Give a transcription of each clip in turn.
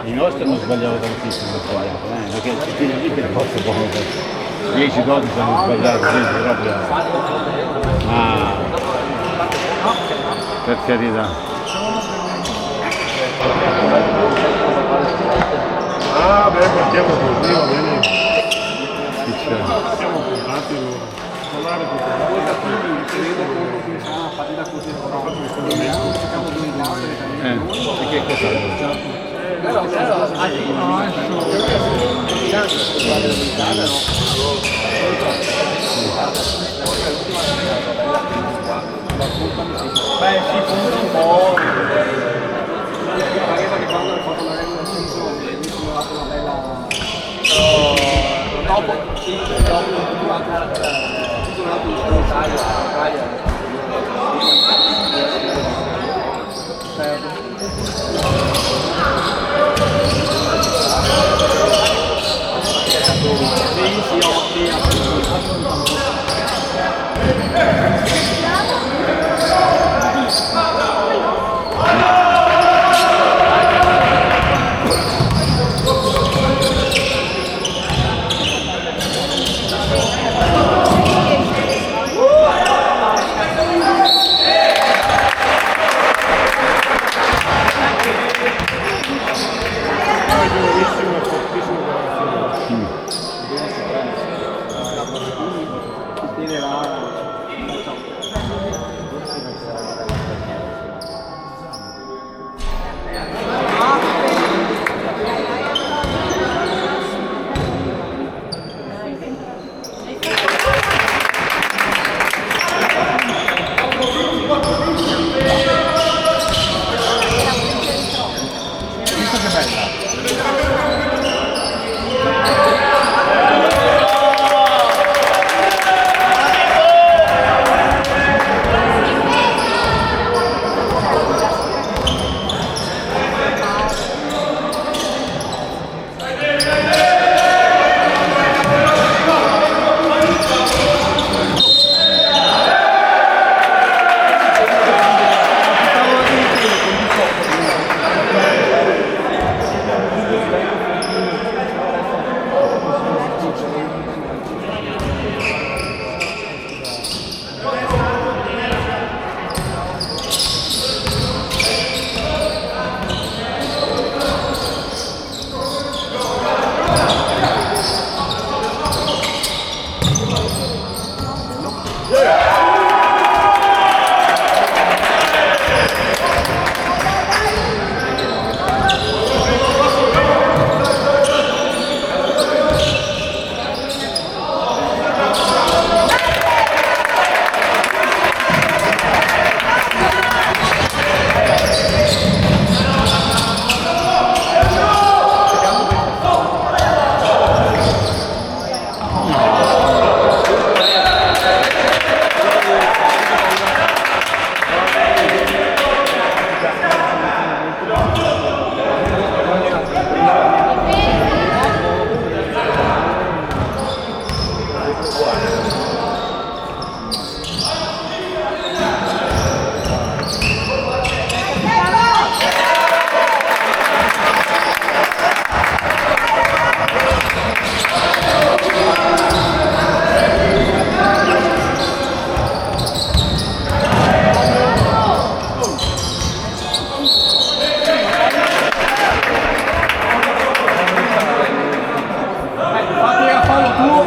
I nostri hanno sbagliato tantissimo, perché ci tiene lì per forza buono 10-12 hanno sbagliato, quindi proprio. Ah, per carità. Ah, beh, partiamo così, va bene. Chi c'è? Siamo puntati allora. Parlare con Perché cosa? Beh, sì, punta un po'. Dopo, sì, dopo, durante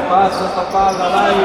passa sta palla, dai!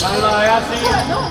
Allora ragazzi.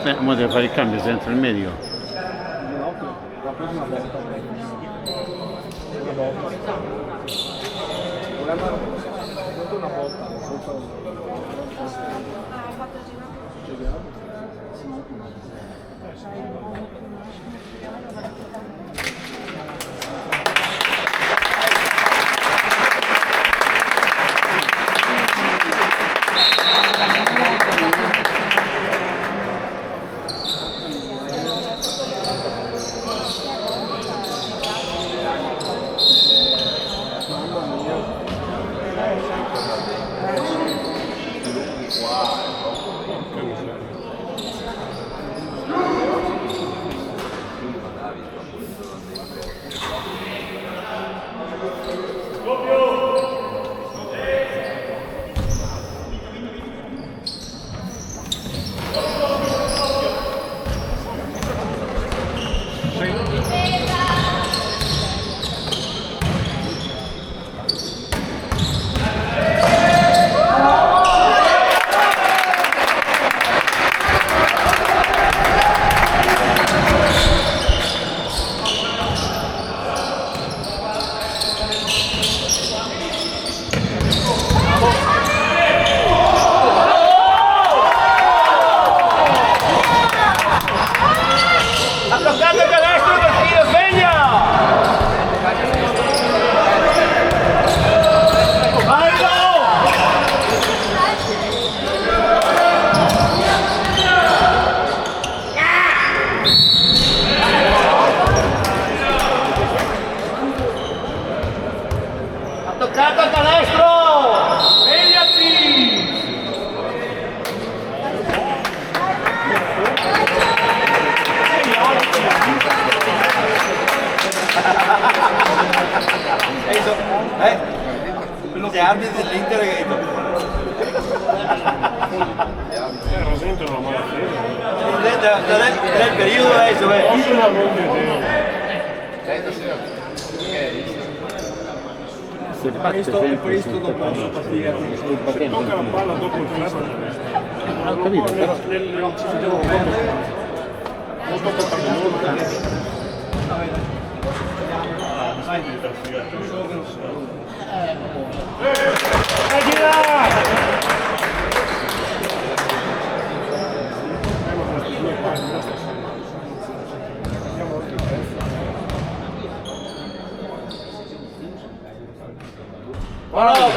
Ora deve fare il cambio senza il medico. La prossima volta. Una volta. Una volta. Toccato al canestro! Svegliati! Quello che arbitri dell'Inter è Rasentono la malafede. nel periodo dove Forse una non vedeva. Se batte sempre sul Tocca la palla dopo il club. Ho capito, però Molto protagonista. Bravo,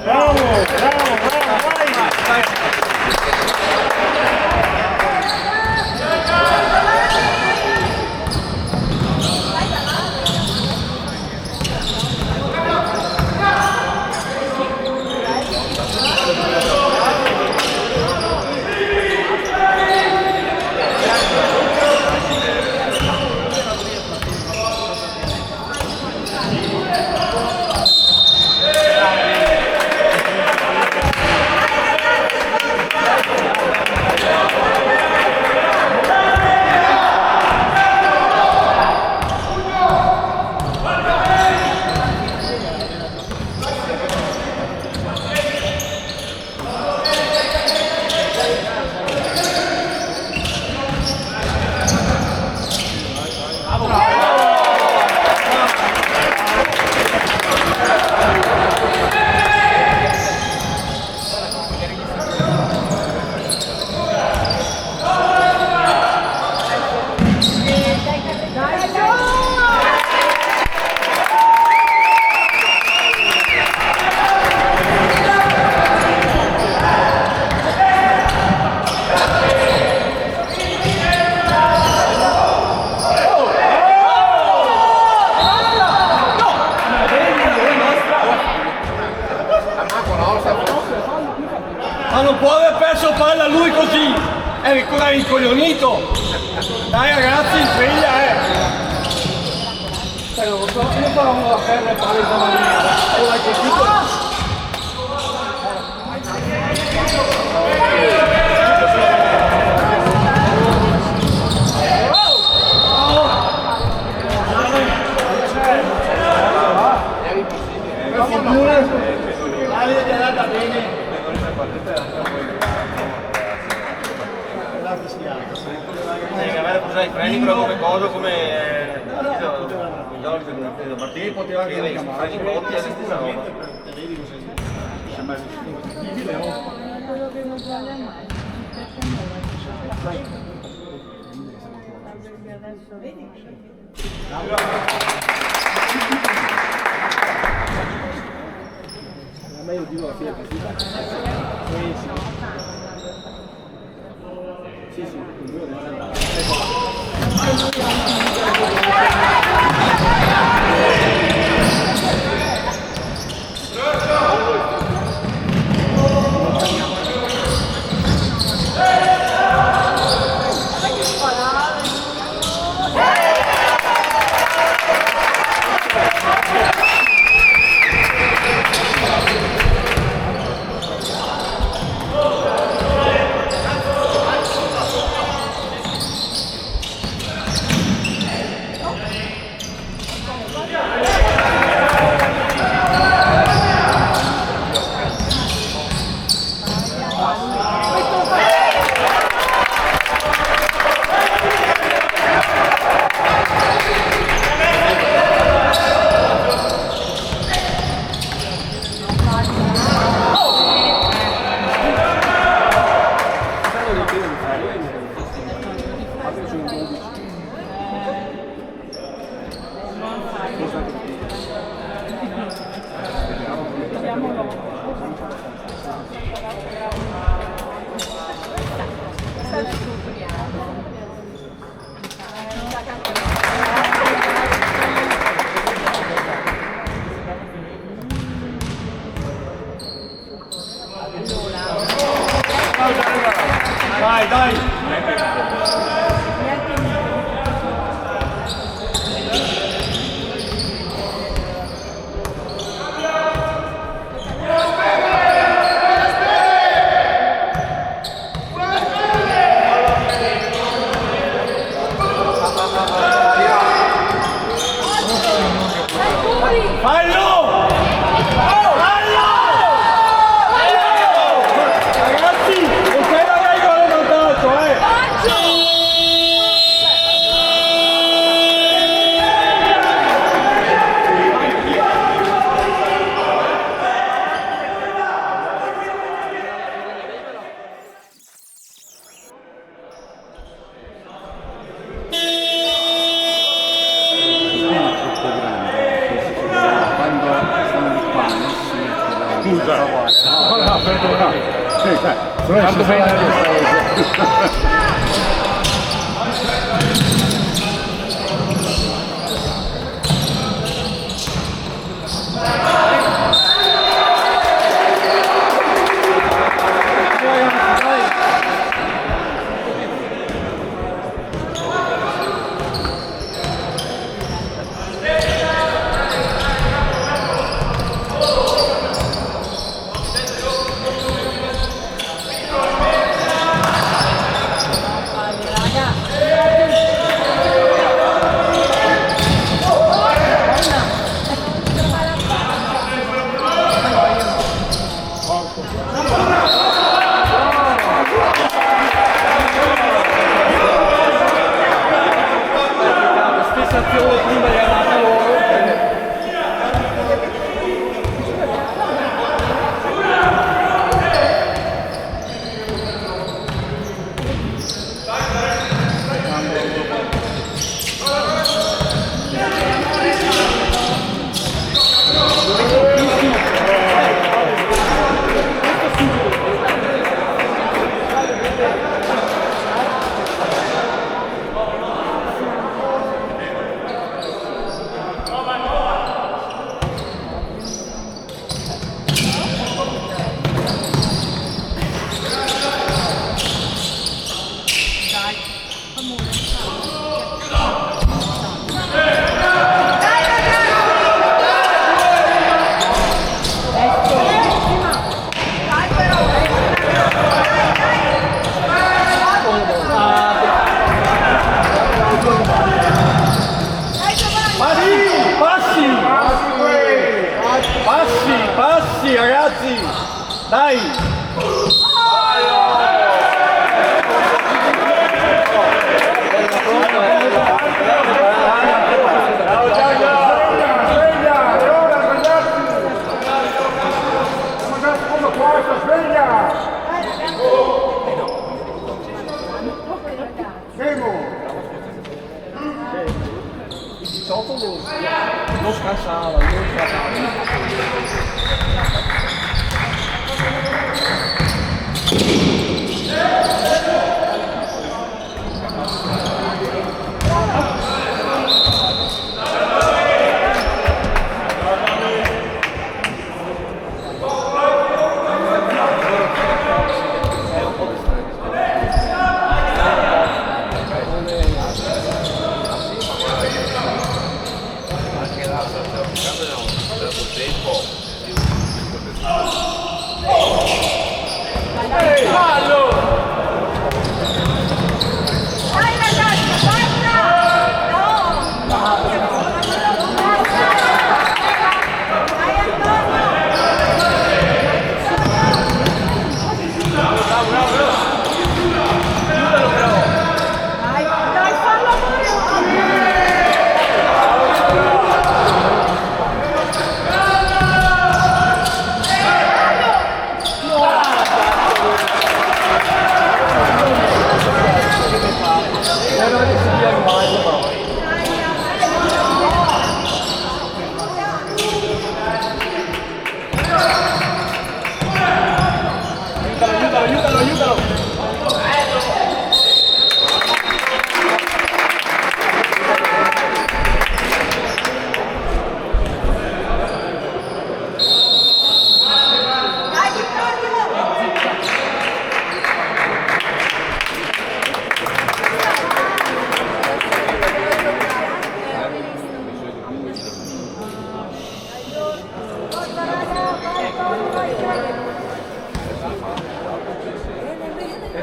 bravo, bravo, vai! Ma non può aver perso palla lui così! È ancora incoglionito! Dai ragazzi, sveglia non so, io farò una ferma e palle stamattina. Ora è così. Che avere preso i freni però come cosa, come Martini poteva anche i freni pronti e questa roba. Ma io dico la fine così. Sì, sì, Dai, dai! Fallo! Fallo! Ragazzi, non c'è la regola del vantaggio, No, perdona. Quanto fai Passi ragazzi, dai! só los cansaba, los trataba.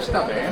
Sta bene.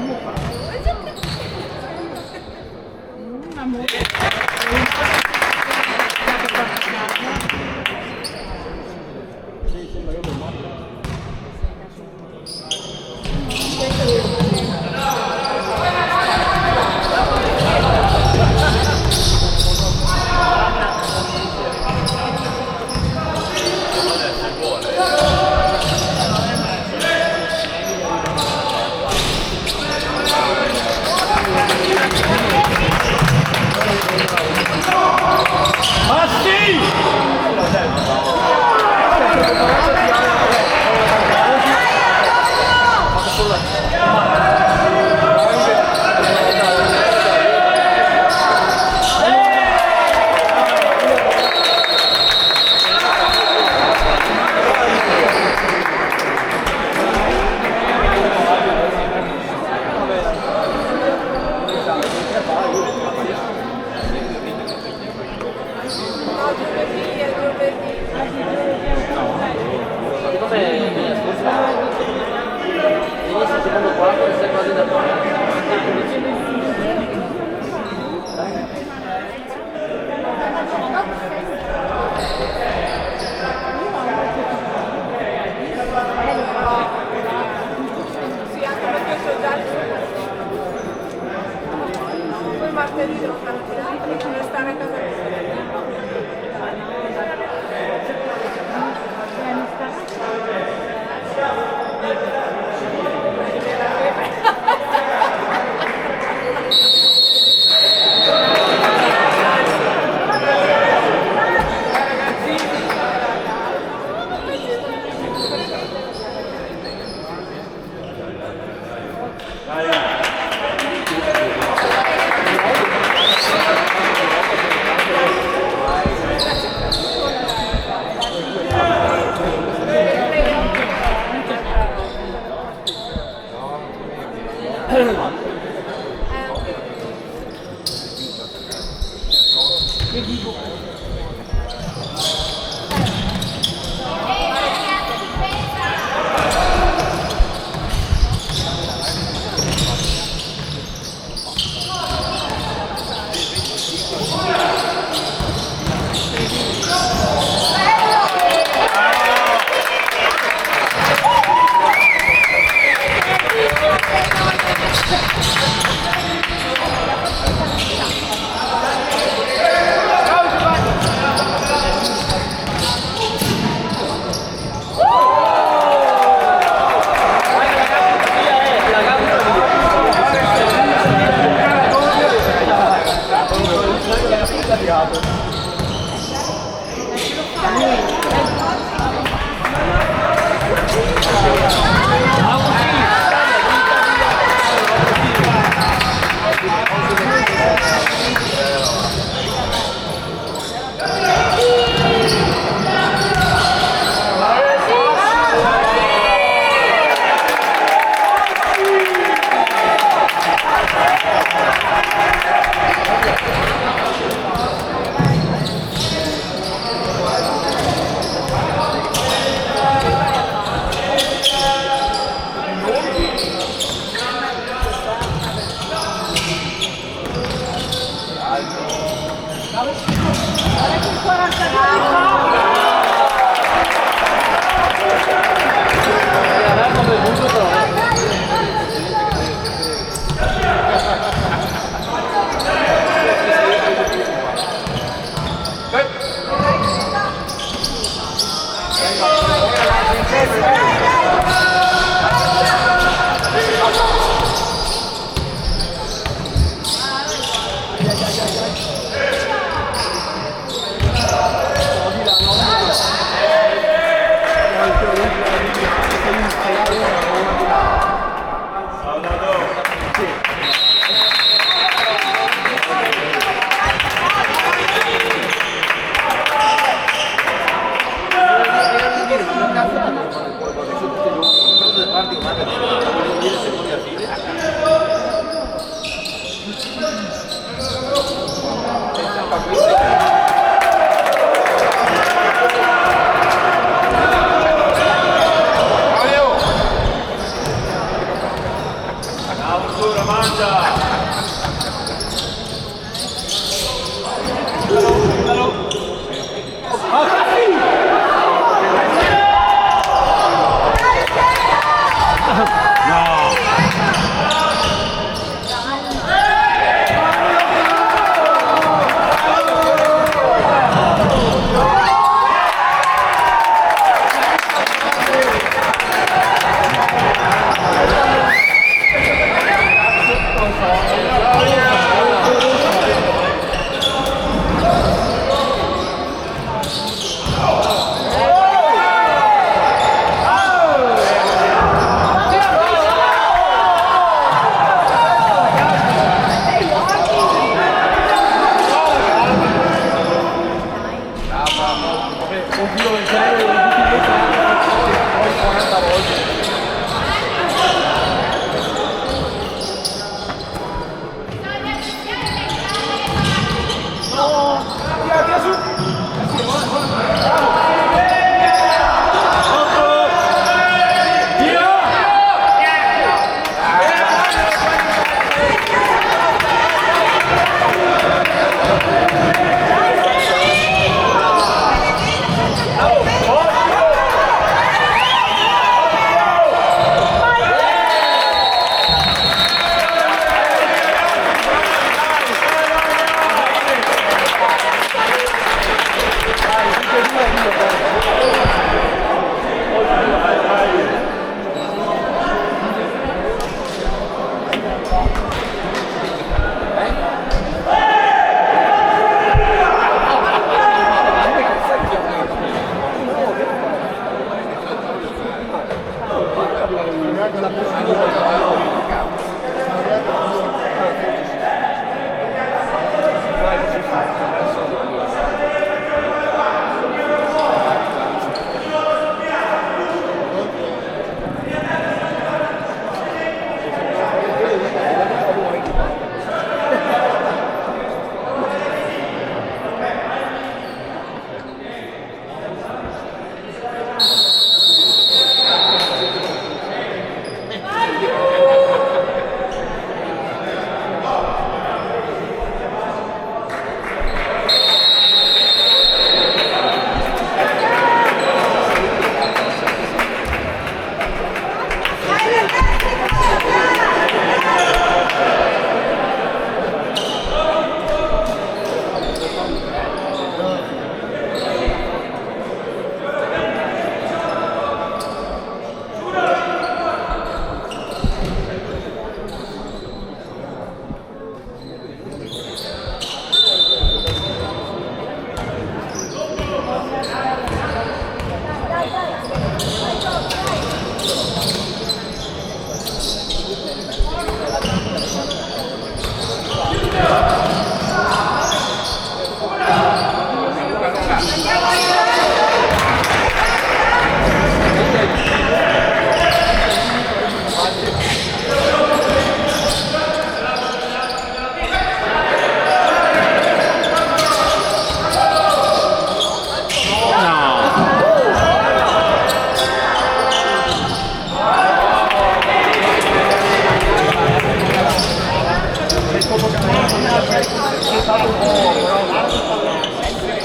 stato un po', però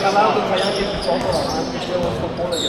calato fai anche il popolo, anche c'è uno stoppone che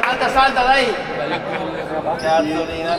Salta, salta, dai! Cazzolina.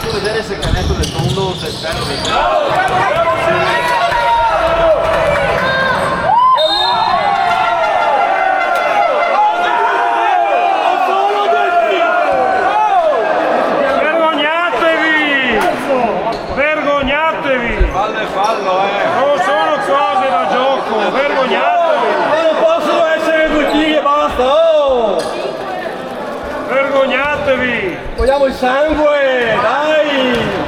Posso vedere se il canetto del tondo se c'è. Vergognatevi! Fallo, Non sono cose da gioco, vergognatevi! Ma non possono essere due tiri e basta! Oh! Vergognatevi! Vogliamo il sangue! Dai!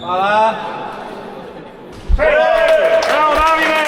Va là! Ciao Davide!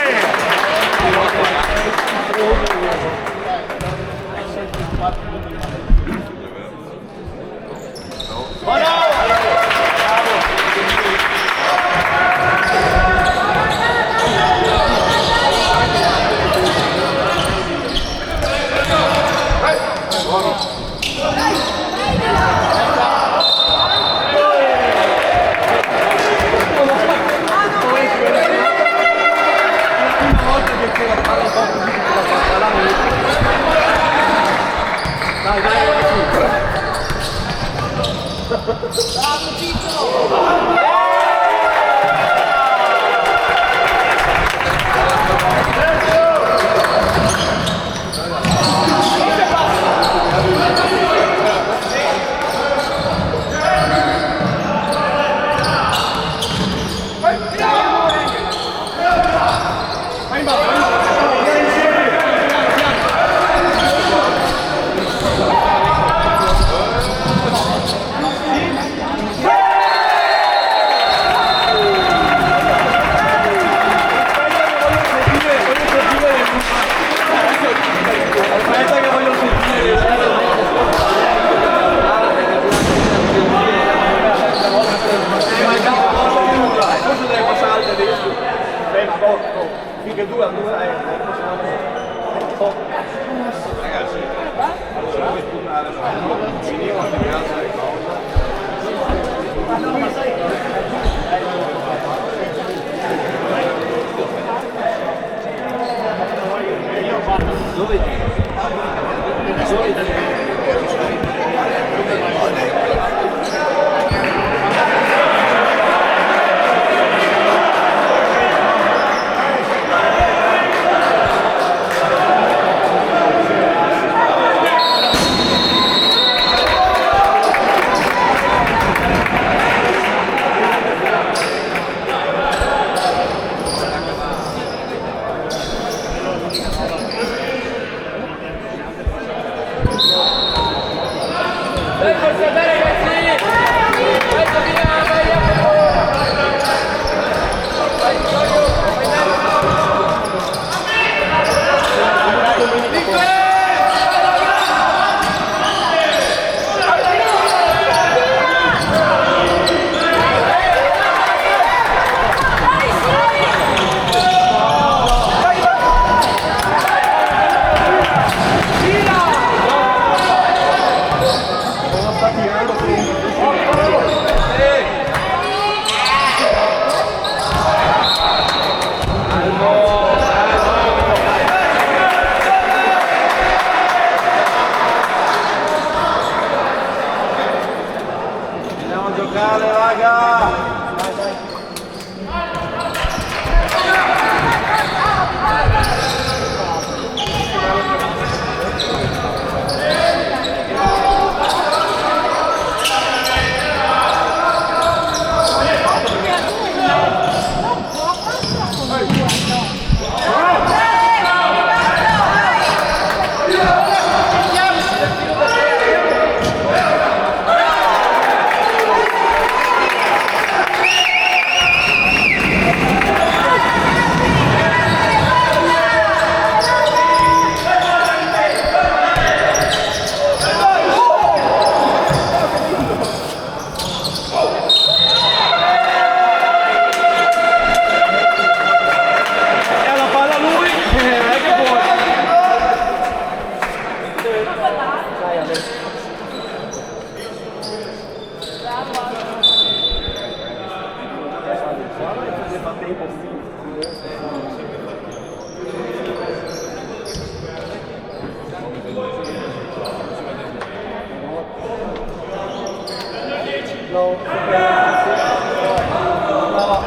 Dove? Giocare, raga!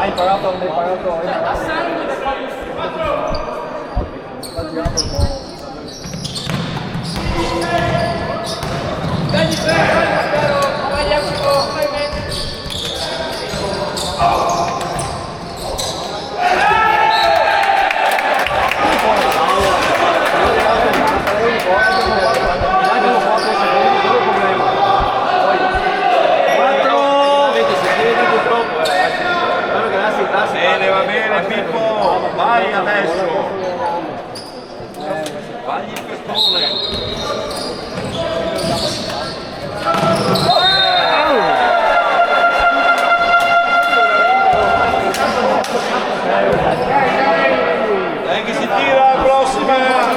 Hai imparato, hai Bene, va bene Pippo, vai adesso. Fagli il pestone. Dai che si tira la prossima.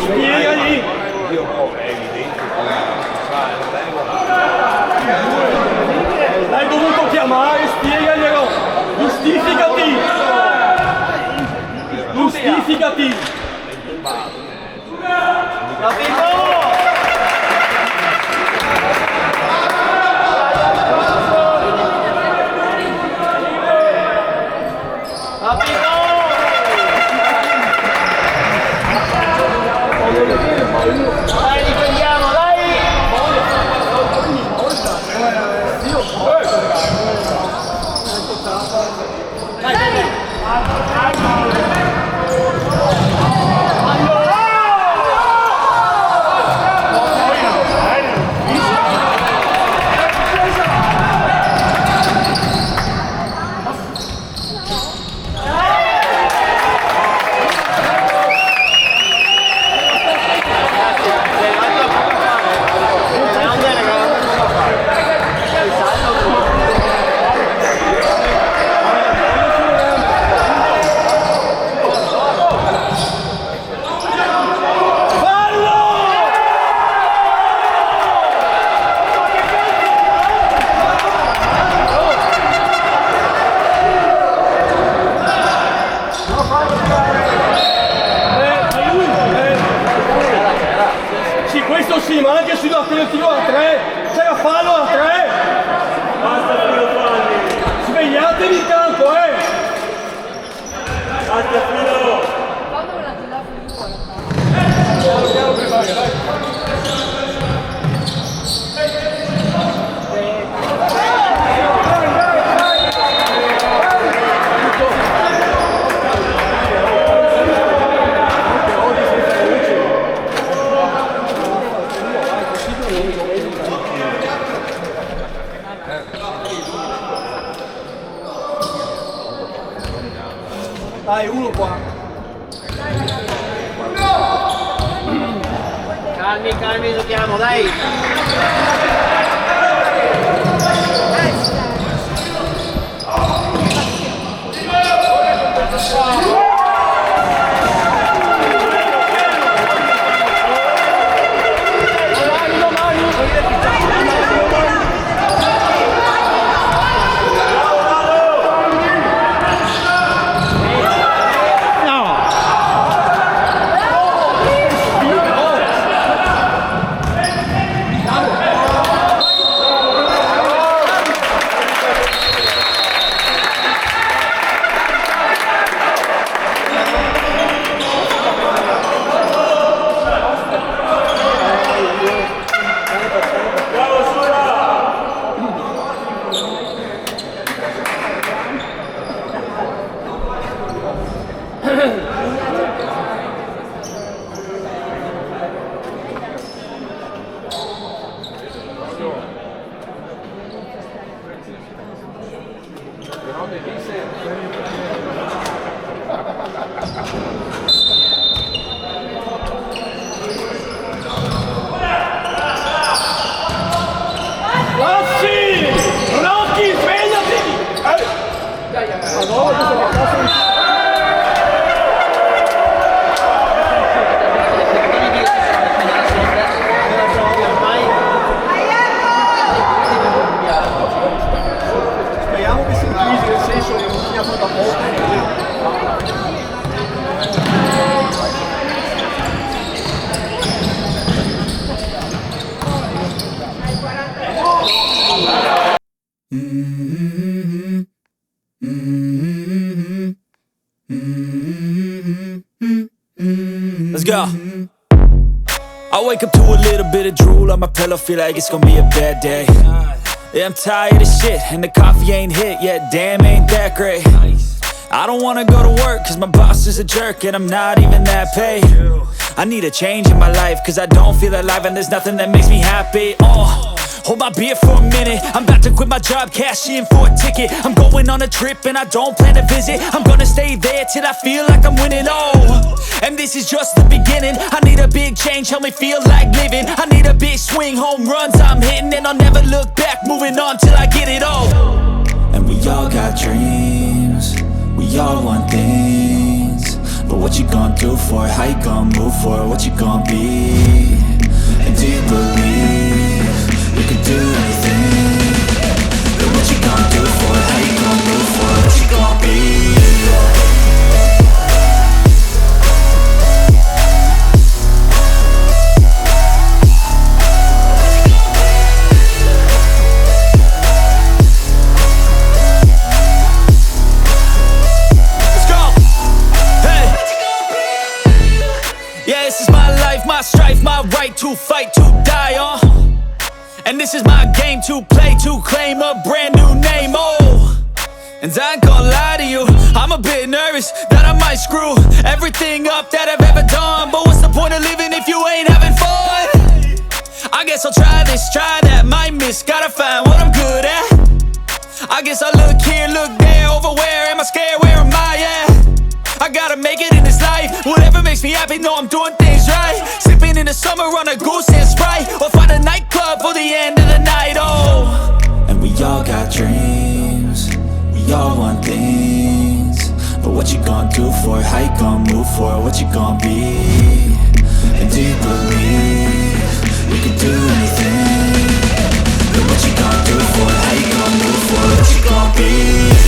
spiegagli. L'hai dovuto chiamare, spiegaglielo. Giustificati. Giustificati. Dai, difendiamo, dai! Sì, questo sì, ma anche sul tiro a 3, c'era fallo a 3. Svegliatevi in campo, Dai, uno qua. Calmi, calmi, giochiamo, dai! Rocchi, svegliati! Speriamo che si inclusi, nel senso che non sia tutta poco. Let's go. I wake up to a little bit of drool on my pillow, feel like it's gonna be a bad day. Yeah, I'm tired of shit, and the coffee ain't hit yet, damn, ain't that great. I don't wanna go to work, cause my boss is a jerk, and I'm not even that paid. I need a change in my life, cause I don't feel alive, and there's nothing that makes me happy. Hold my beer for a minute, I'm about to quit my job, cash in for a ticket. I'm going on a trip and I don't plan to visit. I'm gonna stay there till I feel like I'm winning, and this is just the beginning. I need a big change, help me feel like living. I need a big swing, home runs I'm hitting, and I'll never look back, moving on till I get it all. And we all got dreams, we all want things, but what you gon' do for it? How you gon' move for it? What you gon' be? And do you believe you can do anything? But what you gon' do for it? How you gon' move for it? What you gon' be? My strife, my right to fight, to die on. And this is my game to play, to claim a brand new name, oh. And I ain't gonna lie to you, I'm a bit nervous that I might screw everything up that I've ever done. But what's the point of living if you ain't having fun? I guess I'll try this, try that, might miss, gotta find what I'm good at. I guess I look here, look there, over where am I scared, where am I at? I gotta make it in this life. Whatever makes me happy, know I'm doing things right. Sipping in the summer on a goose and Sprite, or find a nightclub for the end of the night, oh. And we all got dreams, we all want things. But what you gon' do for it? How you gon' move for it? What you gon' be? And do you believe you can do anything? But what you gon' do for it? How you gon' move for it? What you gon' be?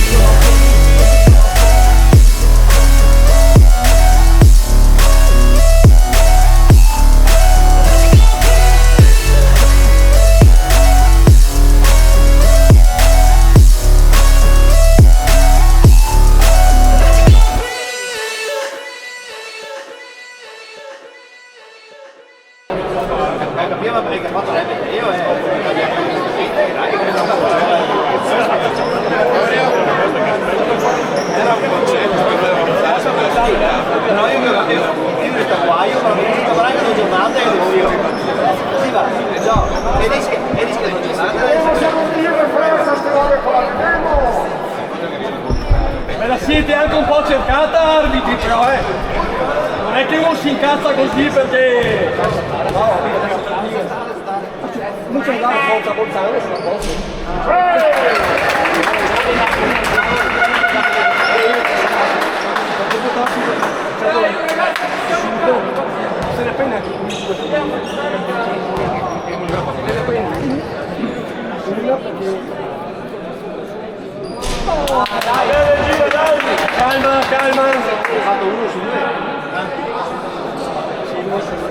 Me la siete anche un po' cercata, arbitri, però non è che uno si incazza così perché... Non c'è una forza portare, non se ne prende anche calma, calma. Ho fatto uno su due. Sì, uno su due.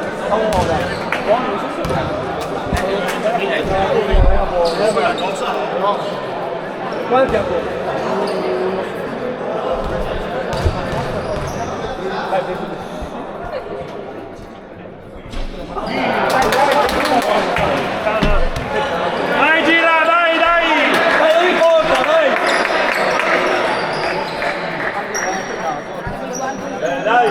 Buono, non so se quanti ancora? Vai, gira, dai, dai! Dai, lo ricordo, dai! Dai!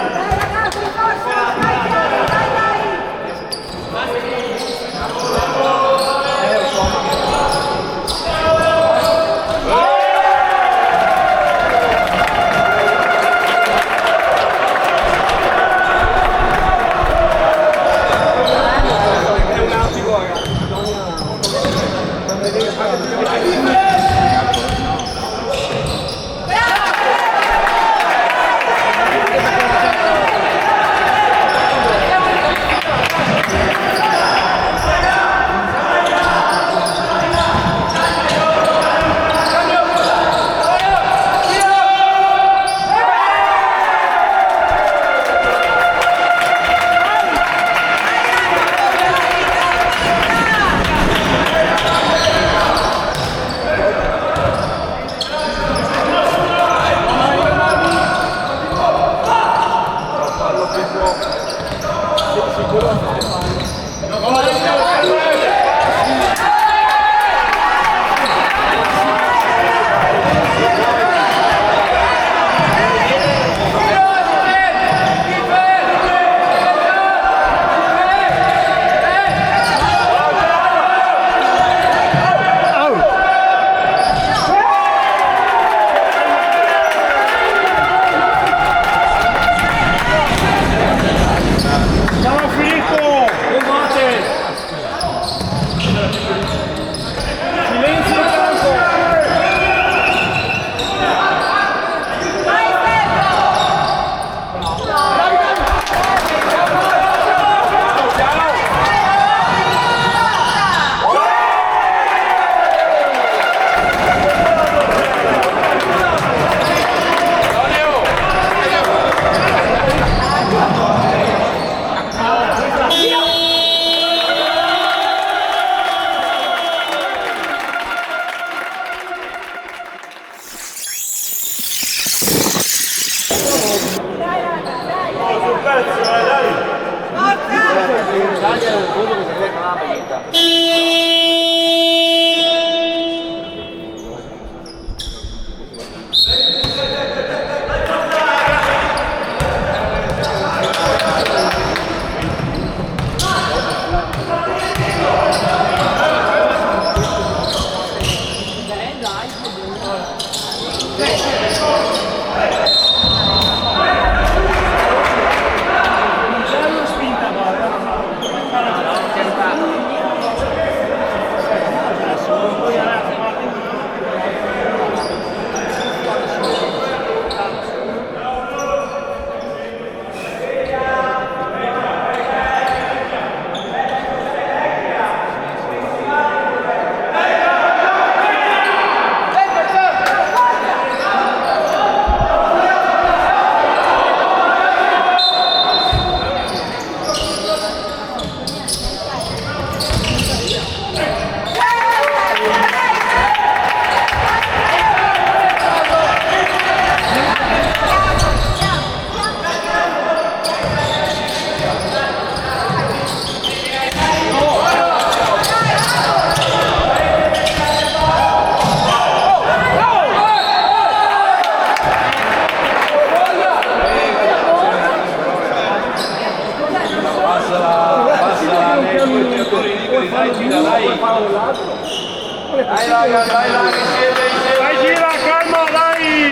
Vai, gira, calma, dai!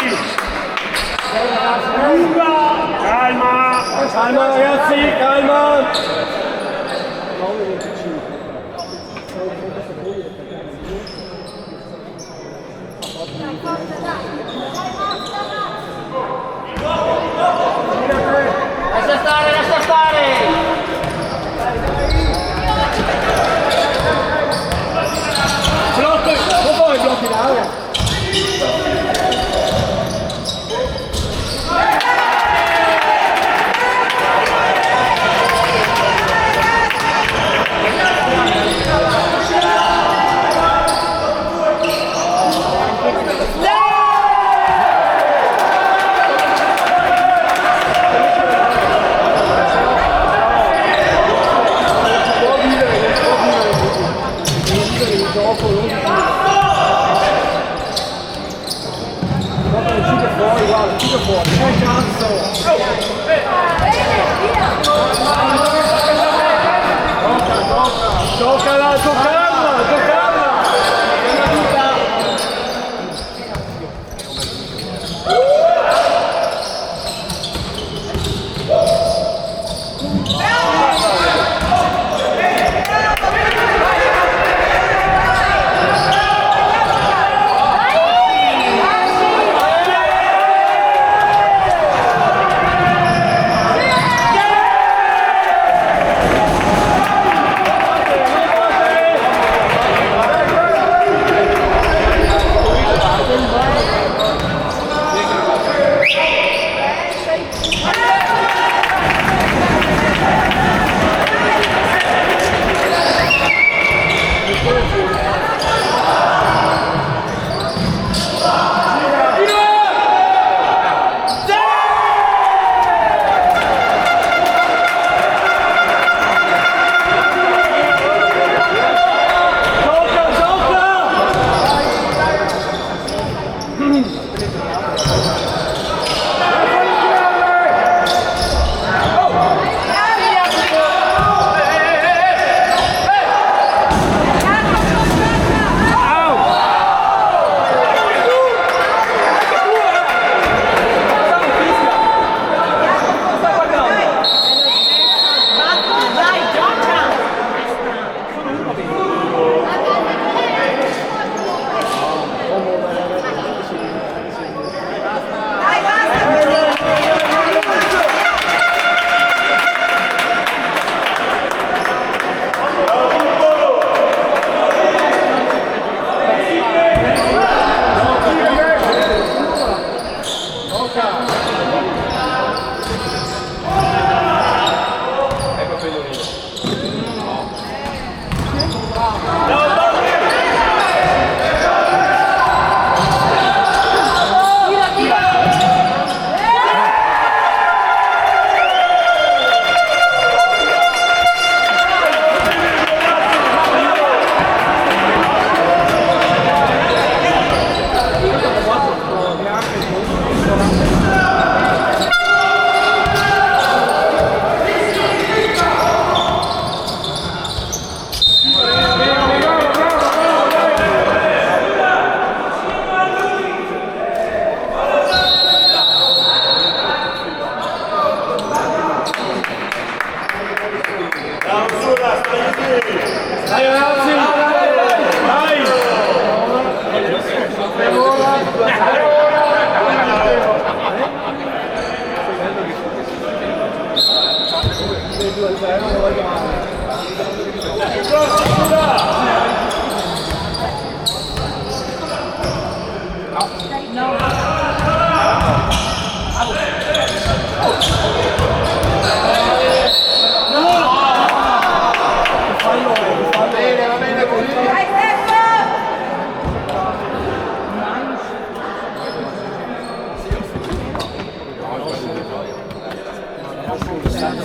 Calma! Calma ragazzi, calma! Lascia stare, lascia stare! Blocco, non vuoi blocchi l'area? Giocala, giocala, giocala!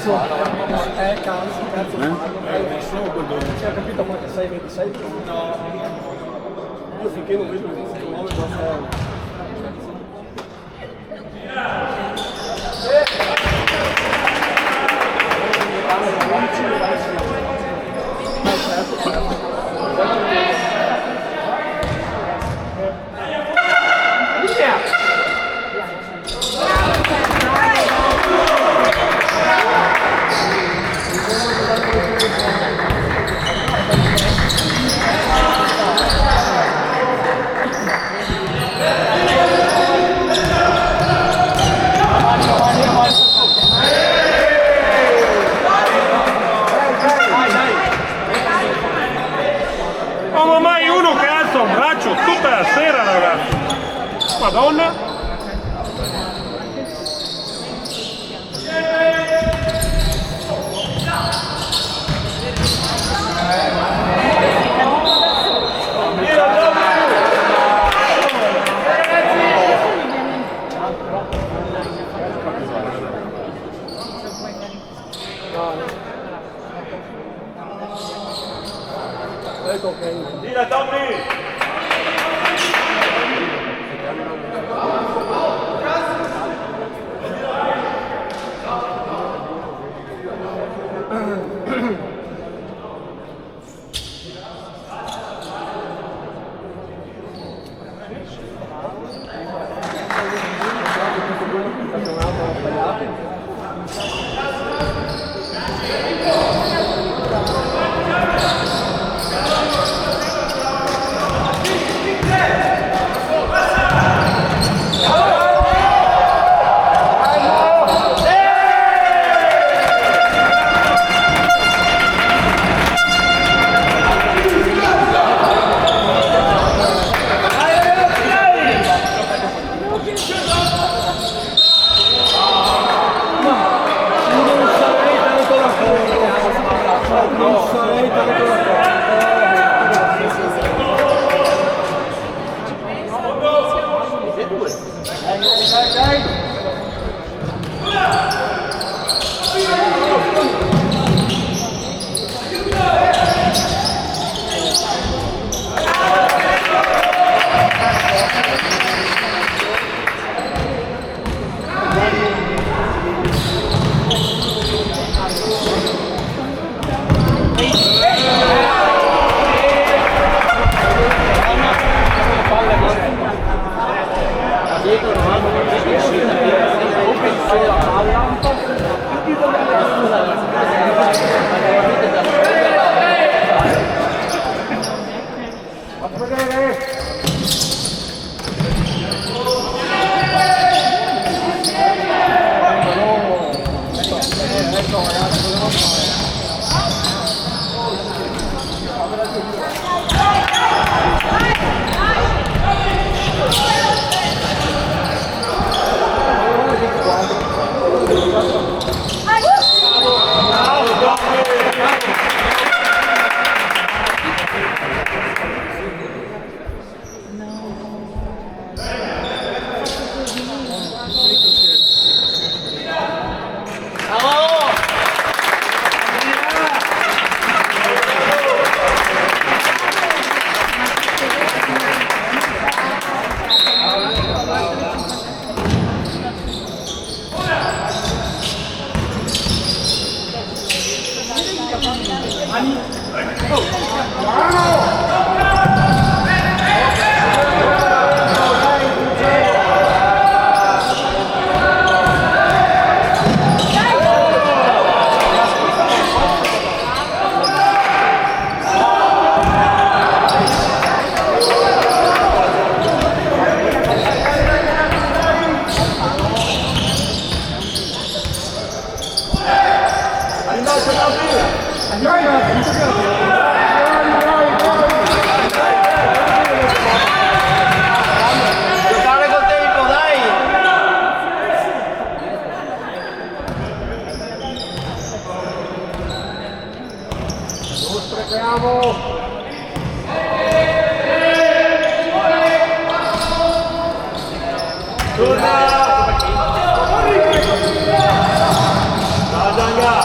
Cazzo, cazzo. Sì, ho capito ma che 6-26. No. Io finché non vedo il 9 già sto. Oh, ma mai uno che alza un braccio tutta la sera, ragazzi! Madonna! Dila, Tommy! Dalla Gianga!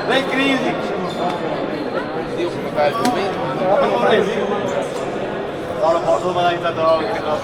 Lei in crisi. Io come fai il commento? No, non posso mai aiutare perché no.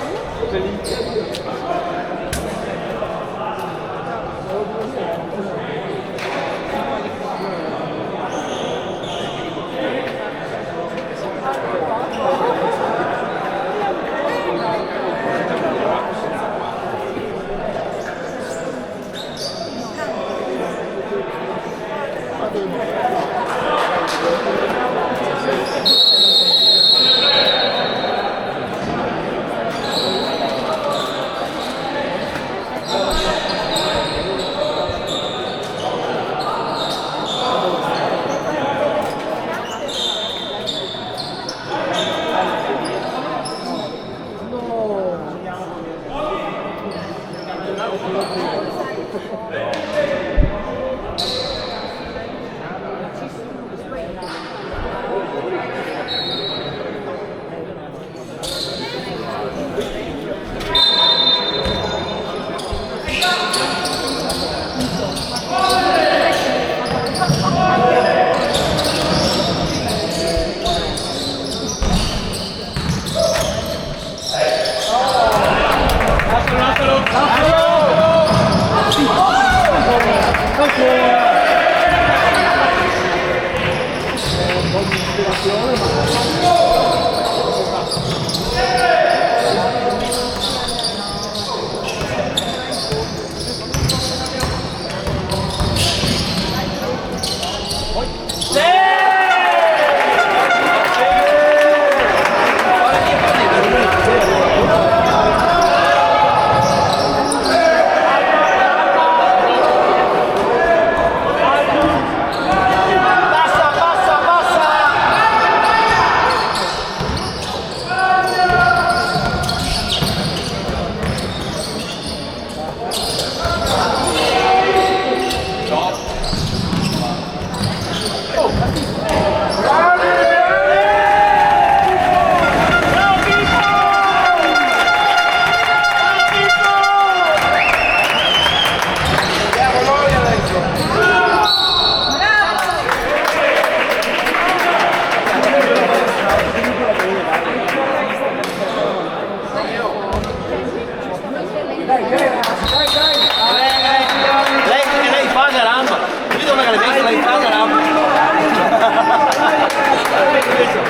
Lei fa la rampa, vedo una che lei fa la rampa.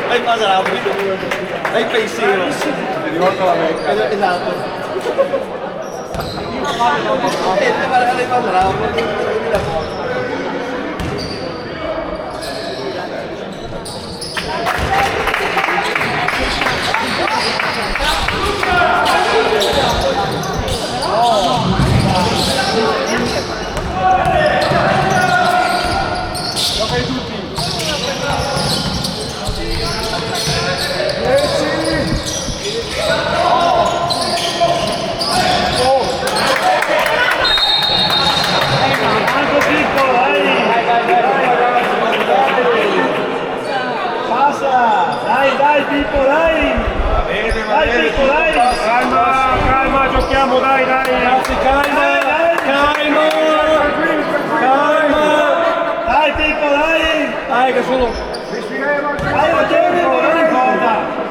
Lei fa la rampa, lei pensiero. Ti rivolto la mecca. Esatto. Lei fa la rampa. Dai Pippo, dai! Dai Pippo, dai! Calma, calma, giochiamo, dai! Ragazzi, calma! Dai Pippo, dai! Dai che sono... Dai, lo tieni, non importa!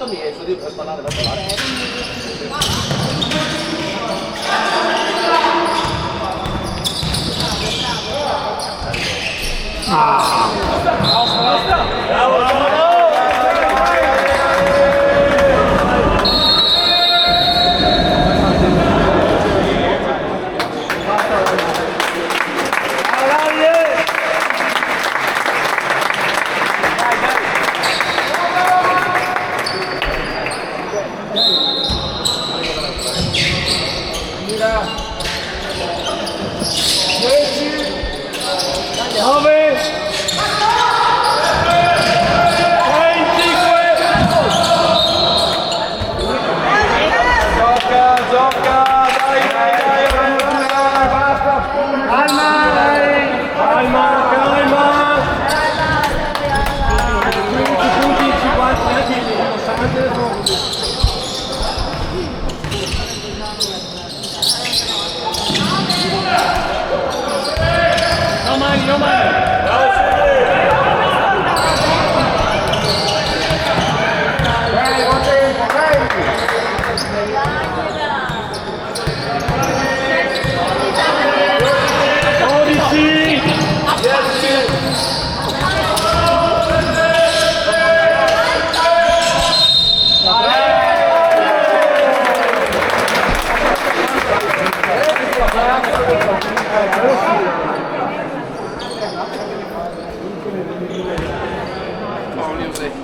mi esce di per parlare da parlare.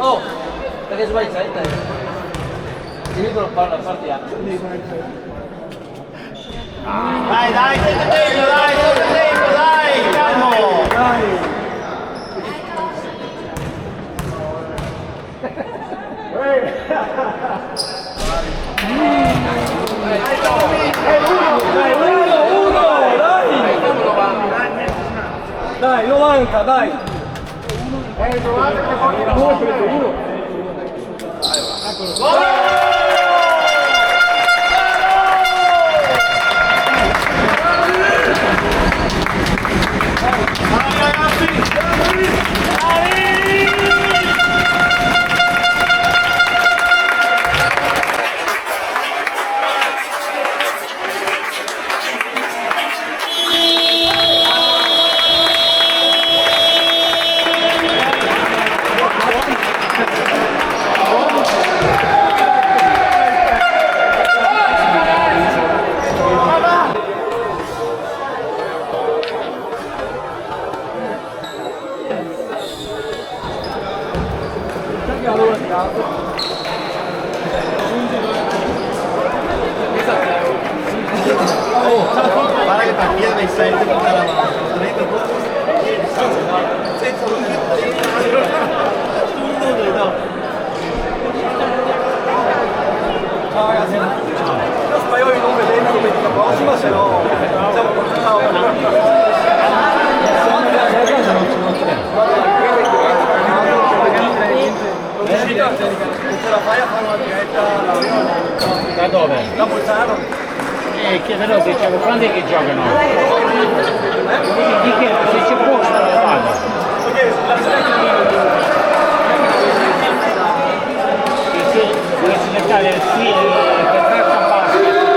Oh, perché sbagliate? Io non parlo a partiamo. Dai, dai, sotto tempo, dai, calmo! Dai! Dai, 90, dai! 90 che fa uno! Guarda che partita dei 7 tutta la mano. Senza un Ciao ragazzi! Io spero di non vedermi domenica prossima, se no siamo non ce la fai a fare una diretta Da dove? da Bolzano? Chiederò se c'è quando è che giocano? Di che? Se c'è posto lo fanno. Perché la sera Se dovessi cercare sì, per traccia bassa.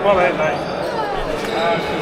Vabbè, dai.